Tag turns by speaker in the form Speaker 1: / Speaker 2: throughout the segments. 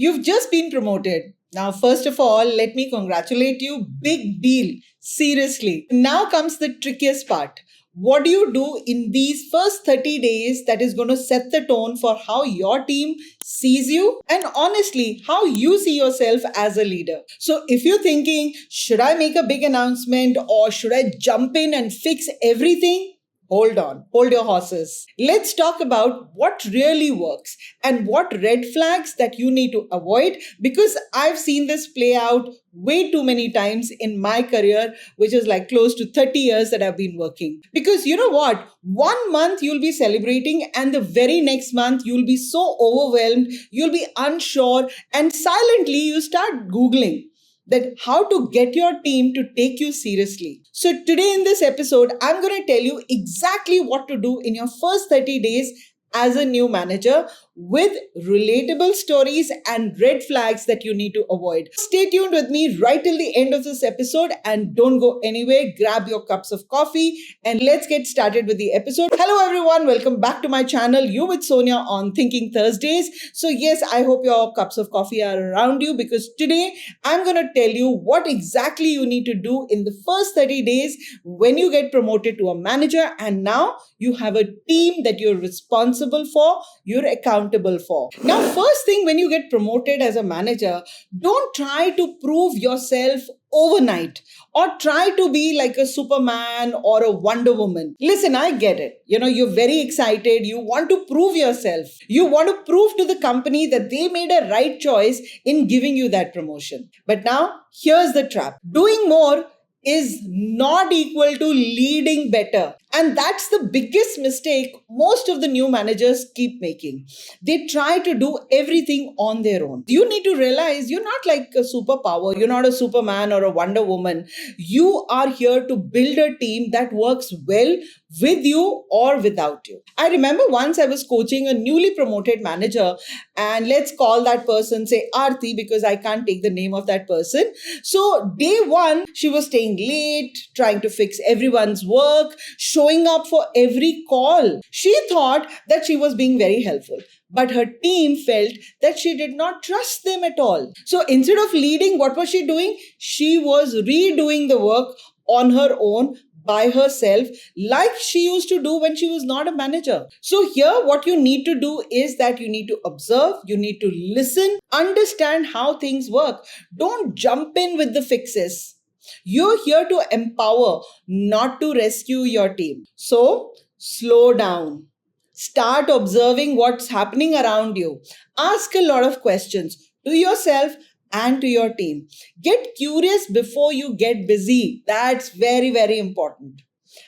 Speaker 1: You've just been promoted. Now, first of all, let me congratulate you. Big deal. Seriously. Now comes the trickiest part. What do you do in these first 30 days that is going to set the tone for how your team sees you and honestly, how you see yourself as a leader? So, if you're thinking, should I make a big announcement or should I jump in and fix everything? Hold on, hold your horses. Let's talk about what really works and what red flags that you need to avoid because I've seen this play out way too many times in my career, which is like close to 30 years that I've been working. Because you know what? 1 month you'll be celebrating, and the very next month you'll be so overwhelmed, you'll be unsure, and silently you start Googling that how to get your team to take you seriously. So today in this episode, I'm going to tell you exactly what to do in your first 30 days as a new manager with relatable stories and red flags that you need to avoid. Stay tuned with me right till the end of this episode and don't go anywhere. Grab your cups of coffee and let's get started with the episode. Hello everyone, welcome back to my channel. You with Sonia on Thinking Thursdays. So yes, I hope your cups of coffee are around you because today I'm going to tell you what exactly you need to do in the first 30 days when you get promoted to a manager and now you have a team that you're responsible for, you're accountable for. Now, first thing, when you get promoted as a manager, don't try to prove yourself overnight or try to be like a Superman or a Wonder Woman. Listen, I get it. You're very excited. You want to prove yourself. You want to prove to the company that they made a right choice in giving you that promotion. But now, here's the trap. Doing more is not equal to leading better. And that's the biggest mistake most of the new managers keep making. They try to do everything on their own. You need to realize you're not like a superpower. You're not a Superman or a Wonder Woman. You are here to build a team that works well with you or without you. I remember once I was coaching a newly promoted manager, and let's call that person, say, Aarti, because I can't take the name of that person. So day one, she was staying late, trying to fix everyone's work, showing up for every call. She thought that she was being very helpful, but her team felt that she did not trust them at all. So instead of leading, what was she doing? She was redoing the work on her own by herself, like she used to do when she was not a manager. So here, what you need to do is that you need to observe, you need to listen, understand how things work. Don't jump in with the fixes. You're here to empower, not to rescue your team. So slow down. Start observing what's happening around you. Ask a lot of questions to yourself and to your team. Get curious before you get busy. That's very, very important.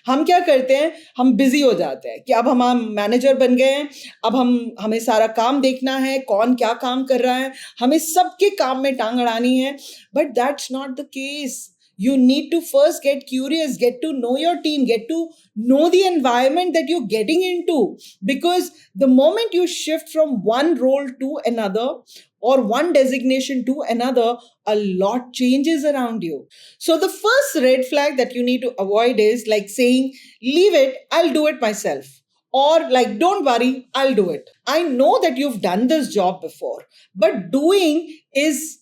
Speaker 1: हम क्या करते हैं, हम busy हो जाते हैं कि अब हम मैनेजर बन गए हैं, अब हमें सारा काम देखना है, कौन क्या काम कर रहा है, हमें सबके काम में टांग अड़ानी है. But that's not the case. You need to first get curious, get to know your team, get to know the environment that you're getting into. Because the moment you shift from one role to another or one designation to another, a lot changes around you. So the first red flag that you need to avoid is like saying, leave it, I'll do it myself. Or like, don't worry, I'll do it. I know that you've done this job before, but doing is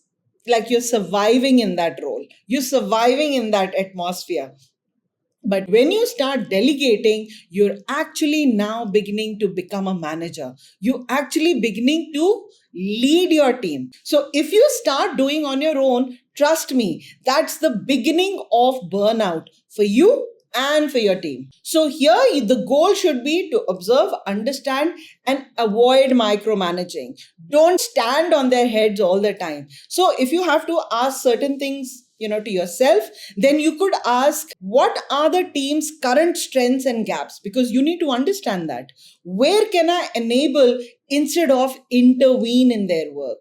Speaker 1: like you're surviving in that role. You're surviving in that atmosphere. But when you start delegating, you're actually now beginning to become a manager. You're actually beginning to lead your team. So if you start doing on your own, trust me, that's the beginning of burnout for you and for your team. So here the goal should be to observe, understand, and avoid micromanaging. Don't stand on their heads all the time. So if you have to ask certain things, to yourself, then you could ask, what are the team's current strengths and gaps? Because you need to understand that. Where can I enable instead of intervene in their work?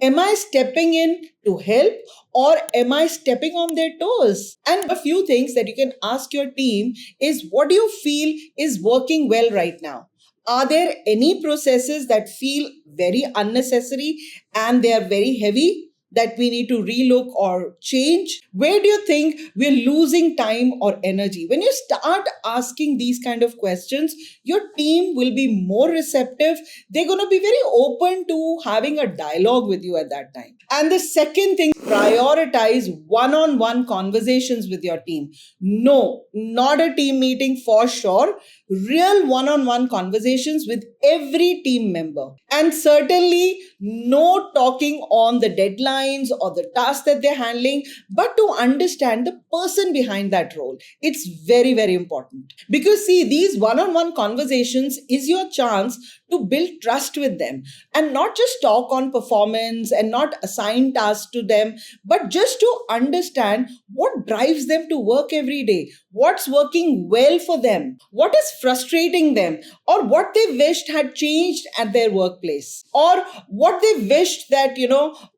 Speaker 1: Am I stepping in to help or am I stepping on their toes? And a few things that you can ask your team is, what do you feel is working well right now? Are there any processes that feel very unnecessary and they are very heavy? that we need to relook or change? Where do you think we're losing time or energy? When you start asking these kind of questions, your team will be more receptive. They're going to be very open to having a dialogue with you at that time. And the second thing, prioritize one-on-one conversations with your team. No, not a team meeting for sure. Real one-on-one conversations with every team member. And certainly no talking on the deadlines or the task that they're handling, but to understand the person behind that role. It's very, very important. Because see, these one-on-one conversations is your chance to build trust with them and not just talk on performance and not assign tasks to them, but just to understand what drives them to work every day, what's working well for them, what is frustrating them, or what they wished had changed at their workplace, or what they wished that,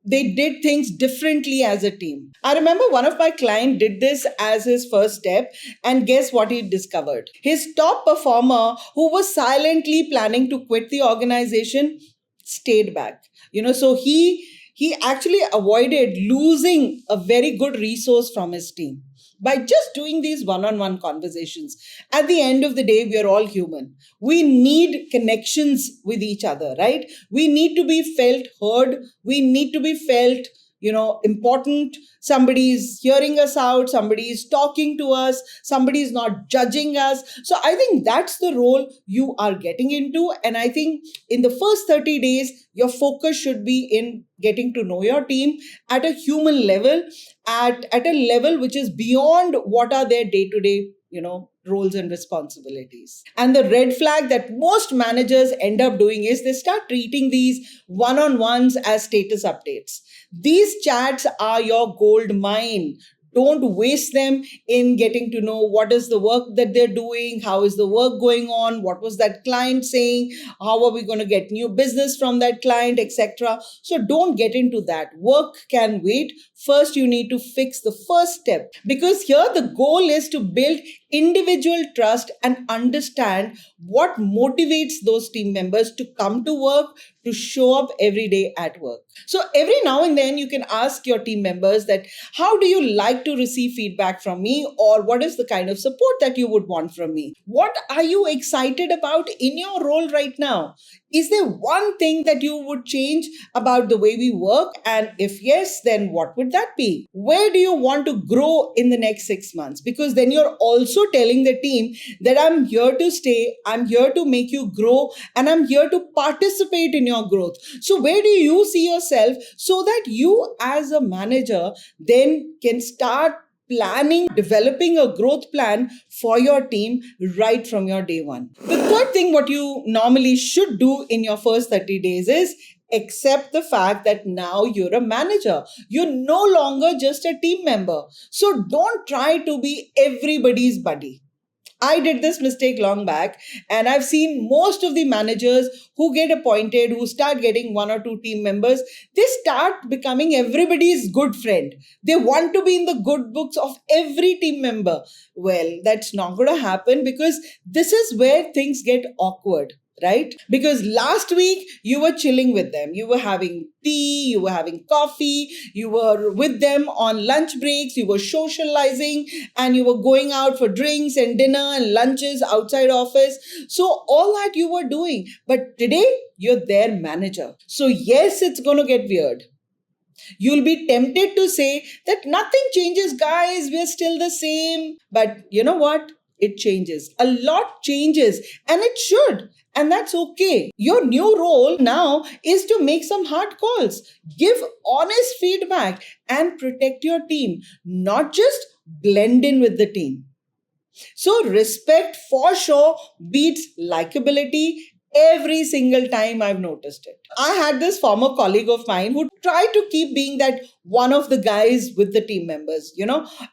Speaker 1: they did things differently as a team. I remember one of my clients did this as his first step, and guess what he discovered? His top performer, who was silently planning to quit the organization, stayed back. So he actually avoided losing a very good resource from his team by just doing these one-on-one conversations. At the end of the day, we are all human. We need connections with each other, right? We need to be felt heard. We need to be felt, important. Somebody is hearing us out. Somebody is talking to us. Somebody is not judging us. So I think that's the role you are getting into. And I think in the first 30 days, your focus should be in getting to know your team at a human level, at a level which is beyond what are their day-to-day, roles and responsibilities. And the red flag that most managers end up doing is they start treating these one-on-ones as status updates. These chats are your gold mine. Don't waste them in getting to know what is the work that they're doing, how is the work going on, what was that client saying, how are we going to get new business from that client, etc. So don't get into that. Work can wait. First, you need to fix the first step, because here the goal is to build individual trust and understand what motivates those team members to come to work, to show up every day at work. So every now and then you can ask your team members that, how do you like to receive feedback from me, or what is the kind of support that you would want from me? What are you excited about in your role right now? Is there one thing that you would change about the way we work? And if yes, then what would that be? Where do you want to grow in the next 6 months? Because then you're also telling the team that I'm here to stay, I'm here to make you grow, and I'm here to participate in your growth. So where do you see yourself, so that you as a manager then can start planning, developing a growth plan for your team right from your day one. The third thing, what you normally should do in your first 30 days is accept the fact that now you're a manager. You're no longer just a team member. So don't try to be everybody's buddy. I did this mistake long back, and I've seen most of the managers who get appointed, who start getting one or two team members, they start becoming everybody's good friend. They want to be in the good books of every team member. Well, that's not going to happen, because this is where things get awkward. Right? Because last week you were chilling with them. You were having tea, you were having coffee, you were with them on lunch breaks, you were socializing, and you were going out for drinks and dinner and lunches outside office. So all that you were doing. But today you're their manager. So yes, it's going to get weird. You'll be tempted to say that nothing changes, guys. We're still the same. But you know what? It changes. A lot changes, and it should. And that's okay. Your new role now is to make some hard calls, give honest feedback, and protect your team, not just blend in with the team. So respect for sure beats likability every single time I've noticed it. I had this former colleague of mine who tried to keep being that one of the guys with the team members,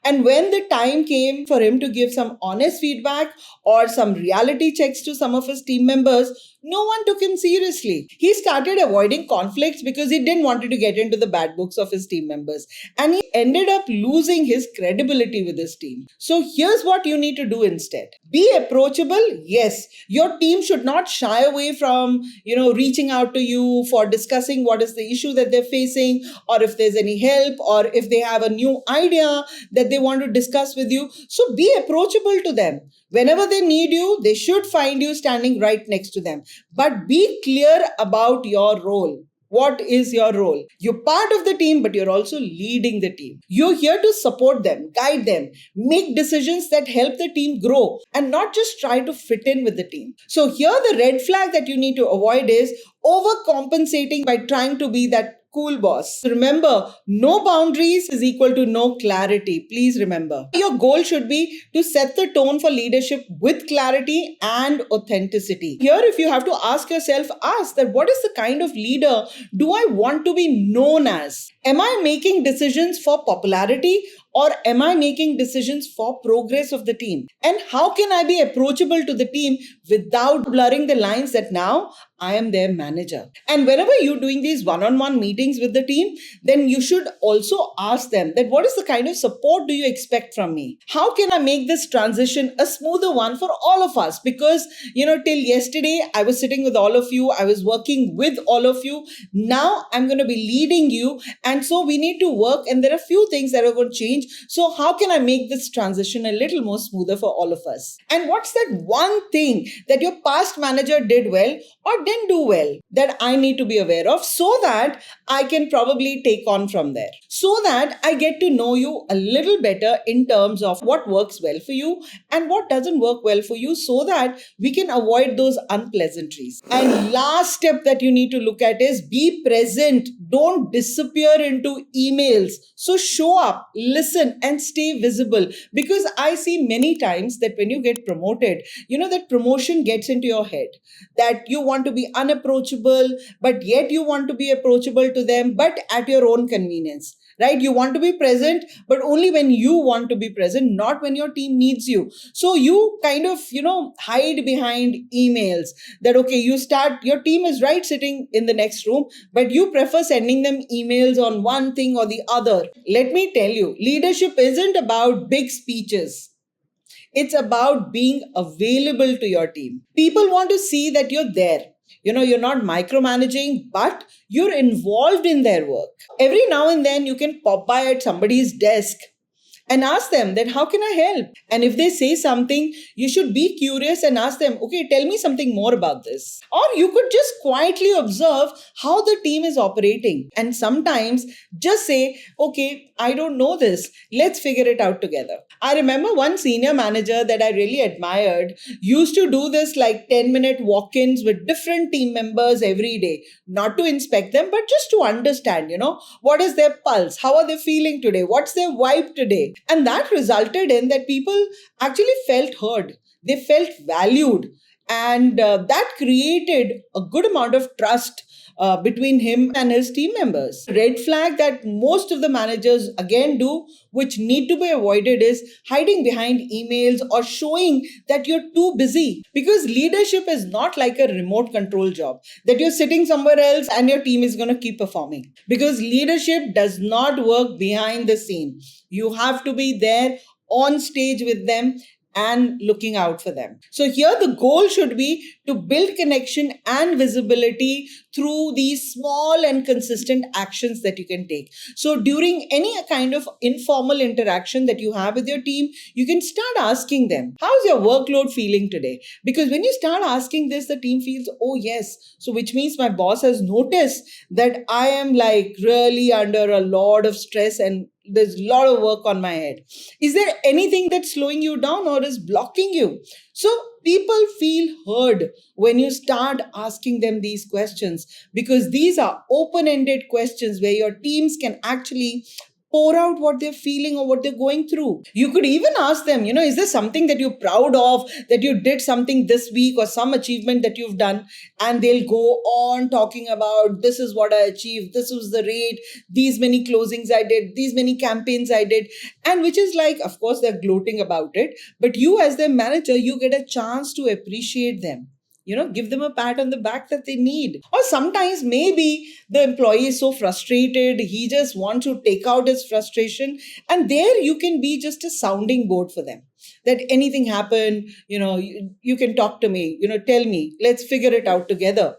Speaker 1: and when the time came for him to give some honest feedback or some reality checks to some of his team members, no one took him seriously. He started avoiding conflicts because he didn't want to get into the bad books of his team members. And he ended up losing his credibility with his team. So here's what you need to do instead. Be approachable. Yes, your team should not shy away from, reaching out to you for discussing what is the issue that they're facing, or if there's any help, or if they have a new idea that they want to discuss with you. So be approachable to them. Whenever they need you, they should find you standing right next to them. But be clear about your role. What is your role? You're part of the team, but you're also leading the team. You're here to support them, guide them, make decisions that help the team grow, and not just try to fit in with the team. So here the red flag that you need to avoid is overcompensating by trying to be that cool boss. Remember, no boundaries is equal to no clarity. Please remember. Your goal should be to set the tone for leadership with clarity and authenticity. Here, if you have to ask yourself, ask that what is the kind of leader do I want to be known as? Am I making decisions for popularity, or am I making decisions for progress of the team? And how can I be approachable to the team without blurring the lines that now I am their manager? And whenever you're doing these one-on-one meetings with the team, then you should also ask them that what is the kind of support do you expect from me? How can I make this transition a smoother one for all of us? Because, till yesterday, I was sitting with all of you. I was working with all of you. Now I'm going to be leading you. And so we need to work, and there are a few things that are going to change. So how can I make this transition a little more smoother for all of us? And what's that one thing that your past manager did well or didn't do well that I need to be aware of, so that I can probably take on from there, so that I get to know you a little better in terms of what works well for you and what doesn't work well for you, so that we can avoid those unpleasantries. And last step that you need to look at is be present. Don't disappear into emails. So show up, listen, and stay visible. Because I see many times that when you get promoted, that promotion gets into your head, that you want to be unapproachable, but yet you want to be approachable to them, but at your own convenience. Right? You want to be present, but only when you want to be present, not when your team needs you. So you kind of, hide behind emails that, okay, your team is right sitting in the next room, but you prefer sending them emails on one thing or the other. Let me tell you, leadership isn't about big speeches. It's about being available to your team. People want to see that you're there. You're not micromanaging, but you're involved in their work. Every now and then you can pop by at somebody's desk and ask them that how can I help? And if they say something, you should be curious and ask them, okay, tell me something more about this. Or you could just quietly observe how the team is operating. And sometimes just say, okay, I don't know this. Let's figure it out together. I remember one senior manager that I really admired used to do this like 10-minute walk-ins with different team members every day, not to inspect them, but just to understand, what is their pulse? How are they feeling today? What's their vibe today? And that resulted in that people actually felt heard. They felt valued. And that created a good amount of trust between him and his team members. Red flag that most of the managers again do, which need to be avoided, is hiding behind emails or showing that you're too busy. Because leadership is not like a remote control job that you're sitting somewhere else and your team is going to keep performing. Because leadership does not work behind the scene. You have to be there on stage with them and looking out for them. So here the goal should be to build connection and visibility through these small and consistent actions that you can take. So during any kind of informal interaction that you have with your team, you can start asking them, how's your workload feeling today? Because when you start asking this, the team feels, oh yes, so which means my boss has noticed that I am like really under a lot of stress and there's a lot of work on my head. Is there anything that's slowing you down or is blocking you? So people feel heard when you start asking them these questions, because these are open-ended questions where your teams can actually pour out what they're feeling or what they're going through. You could even ask them, is there something that you're proud of, that you did something this week or some achievement that you've done? And they'll go on talking about, this is what I achieved, this was the rate, these many closings I did, these many campaigns I did. And which is like, of course, they're gloating about it. But you as their manager, you get a chance to appreciate them. give them a pat on the back that they need. Or sometimes maybe the employee is so frustrated, he just wants to take out his frustration. And there you can be just a sounding board for them. That anything happened, you can talk to me, tell me, let's figure it out together.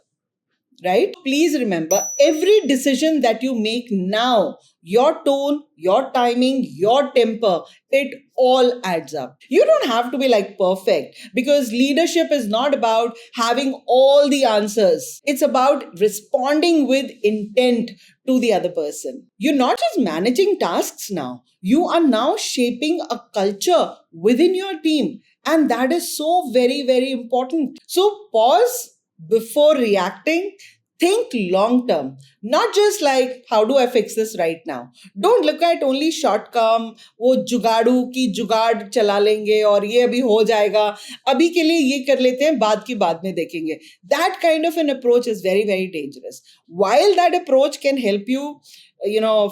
Speaker 1: Right? Please remember, every decision that you make now, your tone, your timing, your temper, it all adds up. You don't have to be like perfect, because leadership is not about having all the answers. It's about responding with intent to the other person. You're not just managing tasks now. You are now shaping a culture within your team. And that is so very, very important. So pause before reacting. Think long term, not just like, how do I fix this right now? Don't look at only short term, वो जुगाड़ू की जुगाड़ चला लेंगे और ये अभी हो जाएगा, अभी के लिए ये कर लेते हैं, बाद की बाद में देखेंगे. That kind of an approach is very, very dangerous. While that approach can help you,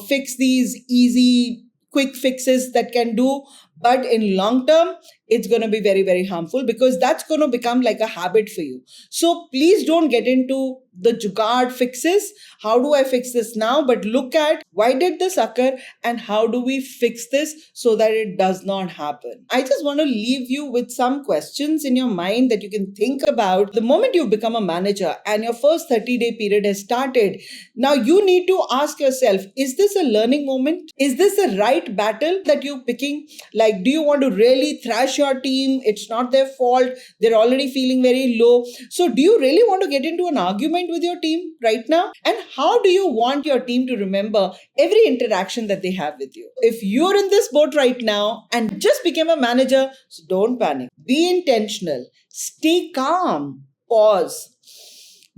Speaker 1: fix these easy, quick fixes that can do, but in long term, it's going to be very, very harmful, because that's going to become like a habit for you. So please don't get into the jugaad fixes. How do I fix this now? But look at, why did this occur and how do we fix this so that it does not happen? I just want to leave you with some questions in your mind that you can think about. The moment you've become a manager and your first 30-day period has started, now you need to ask yourself, is this a learning moment? Is this the right battle that you're picking? Like, do you want to really thrash your team? It's not their fault. They're already feeling very low. So do you really want to get into an argument with your team right now? And how do you want your team to remember every interaction that they have with you? If you're in this boat right now and just became a manager, so don't panic. Be intentional. Stay calm. Pause.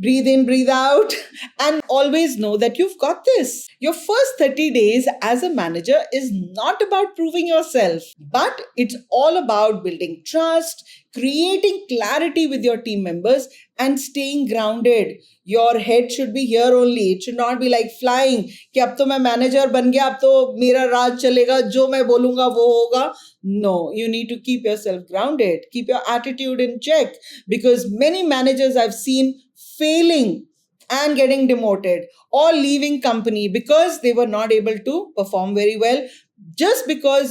Speaker 1: Breathe in, breathe out, and always know that you've got this. Your first 30 days as a manager is not about proving yourself, but it's all about building trust, creating clarity with your team members, and staying grounded. Your head should be here only. It should not be like flying. कि अब तो मैं manager बन गया, अब तो मेरा राज चलेगा, जो मैं बोलूँगा वो होगा. No, you need to keep yourself grounded. Keep your attitude in check, because many managers I've seen failing and getting demoted or leaving company because they were not able to perform very well, just because,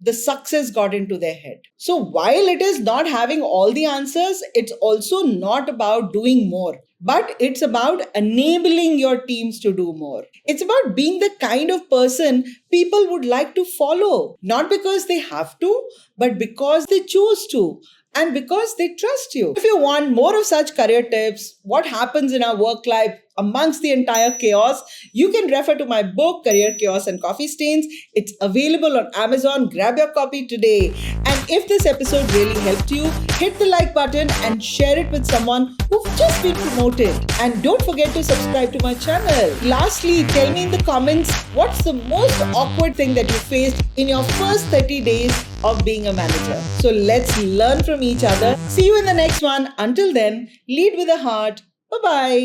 Speaker 1: the success got into their head. So while it is not having all the answers, it's also not about doing more, but it's about enabling your teams to do more. It's about being the kind of person people would like to follow, not because they have to, but because they choose to. And because they trust you. If you want more of such career tips, what happens in our work life amongst the entire chaos, you can refer to my book, Career Chaos and Coffee Stains. It's available on Amazon. Grab your copy today. And if this episode really helped you, hit the like button and share it with someone who've just been promoted. And don't forget to subscribe to my channel. Lastly, tell me in the comments, what's the most awkward thing that you faced in your first 30 days of being a manager? So let's learn from each other. See you in the next one. Until then, lead with a heart. Bye-bye.